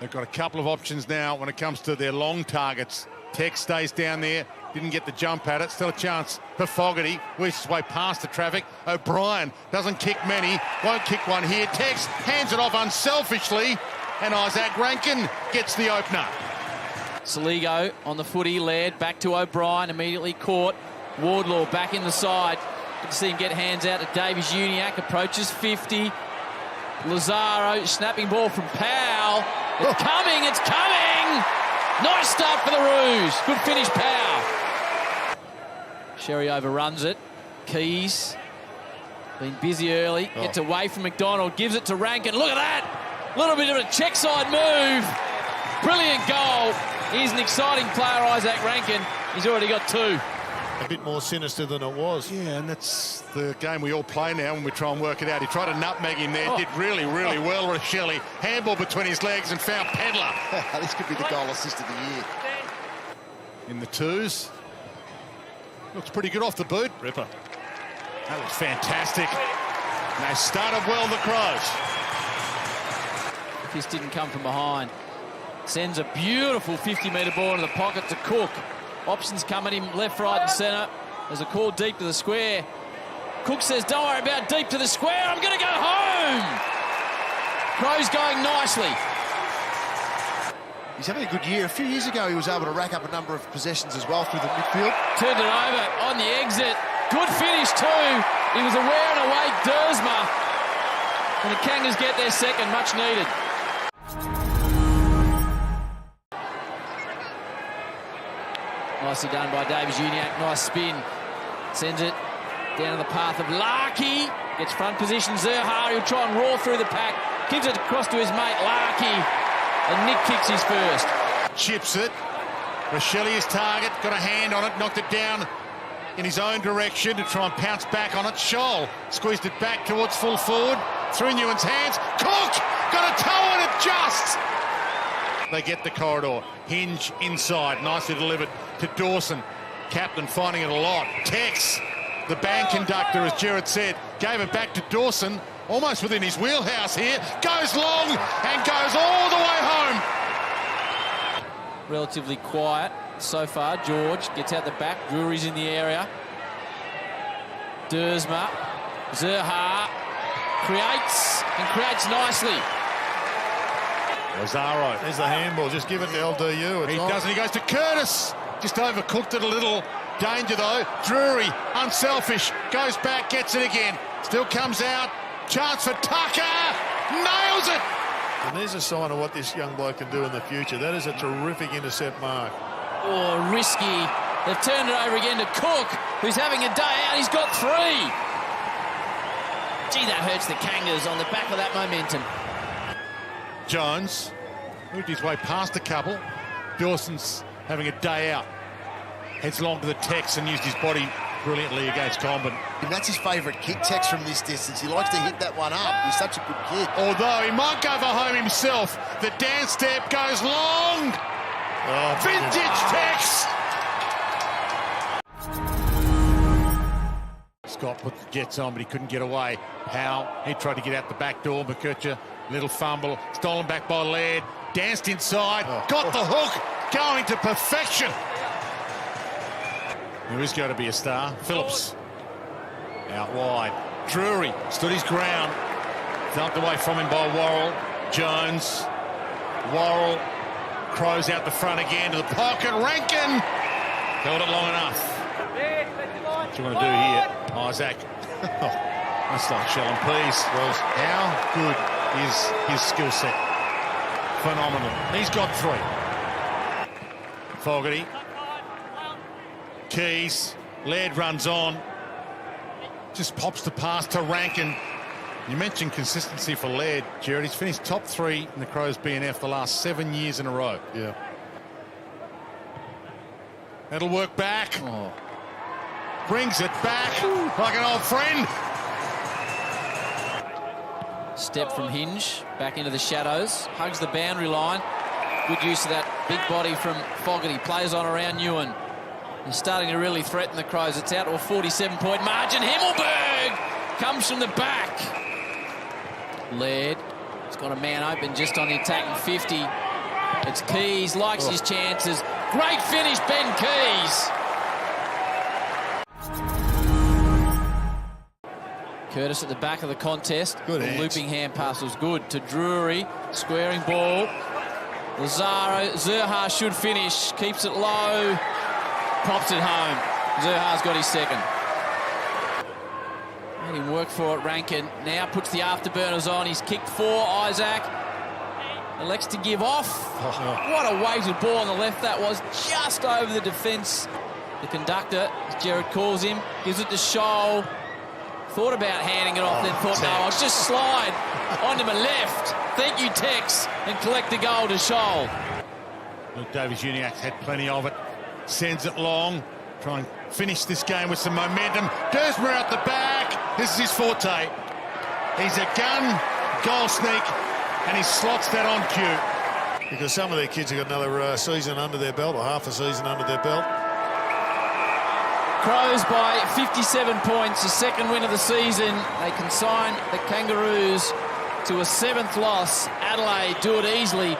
They've got a couple of options now when it comes to their long targets. Tex stays down there, didn't get the jump at it. Still a chance for Fogarty. Works his way past the traffic. O'Brien doesn't kick many, won't kick one here. Tex hands it off unselfishly, and Isaac Rankin gets the opener. Saligo on the footy, Laird back to O'Brien, immediately caught. Wardlaw back in the side. Good to see him get hands out to Davies Uniacke, approaches 50. Lazaro, snapping ball from Powell. It's coming, it's coming! Nice start for the Roos. Good finish, Powell. Sherry overruns it. Keys, been busy early, gets away from McDonald, gives it to Rankin. Look at that! A little bit of a check side move. Brilliant goal. He's an exciting player, Isaac Rankin. He's already got 2. A bit more sinister than it was. Yeah, and that's the game we all play now when we try and work it out. He tried to nutmeg him there, did really well with Shelley. Handball between his legs and found Pedler. This could be the goal assist of the year. In the twos. Looks pretty good off the boot. Ripper. That looks fantastic. And they started well, the Crows. This didn't come from behind. Sends a beautiful 50-metre ball into the pocket to Cook. Options come at him left, right and centre. There's a call deep to the square. Cook says, don't worry about deep to the square. I'm going to go home. Crows going nicely. He's having a good year. A few years ago, he was able to rack up a number of possessions as well through the midfield. Turned it over on the exit. Good finish too. He was aware and away, Dersma. And the Kangas get their second, much needed. Nicely done by Davies Uniacke. Nice spin. Sends it down the path of Larkey. Gets front position. Zerha, he'll try and roar through the pack. Gives it across to his mate, Larkey. And Nick kicks his first. Chips it. Rochelle his target. Got a hand on it. Knocked it down in his own direction to try and pounce back on it. Scholl squeezed it back towards full forward. Through Newen's hands. Cook! Got a toe on it just! They get the corridor. Hinge inside. Nicely delivered to Dawson. Captain finding it a lot. Tex, the band conductor, as Gerard said, gave it back to Dawson. Almost within his wheelhouse here. Goes long and goes all the way home. Relatively quiet so far. George gets out the back. Drury's in the area. Dersma. Zerha creates nicely. Lazaro. There's the handball. Just give it to LDU. He doesn't. He goes to Curtis. Just overcooked it a little. Danger, though. Drury, unselfish. Goes back, gets it again. Still comes out. Chance for Tucker. Nails it. And there's a sign of what this young bloke can do in the future. That is a terrific intercept mark. Oh, risky. They've turned it over again to Cook, who's having a day out. He's got 3. Gee, that hurts the Kangas on the back of that momentum. Jones moved his way past a couple. Dawson's having a day out. Heads along to the Tex and used his body brilliantly against Comben. And that's his favourite kick, Tex, from this distance. He likes to hit that one up. He's such a good kid. Although he might go for home himself. The dance step goes long. Oh, vintage Tex. Scott put the Jets on, but he couldn't get away. Powell, he tried to get out the back door. McKercher, little fumble. Stolen back by Laird. Danced inside. Got the hook. Going to perfection. There is going to be a star. Phillips out wide. Drury stood his ground. Dumped away from him by Worrell. Jones. Worrell. Crows out the front again to the pocket. Rankin held it long enough. What do you want to do here, Isaac? That's like Shellen, please. Well, how good is his skill set? Phenomenal. He's got 3. Fogarty. Keys. Laird runs on. Just pops the pass to Rankin. You mentioned consistency for Laird, Gerard. He's finished top 3 in the Crows BNF the last 7 years in a row. Yeah. That'll work back. Brings it back like an old friend. Step from Hinge, back into the shadows. Hugs the boundary line. Good use of that big body from Fogarty. Plays on around Newen. He's starting to really threaten the Crows. It's out to a 47-point margin. Himmelberg comes from the back. Laird has got a man open just on the attacking 50. It's Keys, likes his chances. Great finish, Ben Keys. Curtis at the back of the contest. Good The hands. looping hand pass was good to Drury. Squaring ball. Lazaro, Zerha should finish. Keeps it low. Pops it home. Zerha's got his second. Made him work for it, Rankin. Now puts the afterburners on. He's kicked 4, Isaac. Elects to give off. What a weighted ball on the left that was. Just over the defence. The conductor, as Jared calls him, gives it to Scholl. Thought about handing it off, then thought, no, I'll just slide onto my left. Thank you, Tex, and collect the goal to Scholl. Davies-Uniacke's had plenty of it. Sends it long. Try and finish this game with some momentum. Dersmer out the back. This is his forte. He's a gun, goal sneak, and he slots that on cue. Because some of their kids have got another season under their belt, or half a season under their belt. Crows by 57 points, the second win of the season. They consign the Kangaroos to a 7th loss. Adelaide do it easily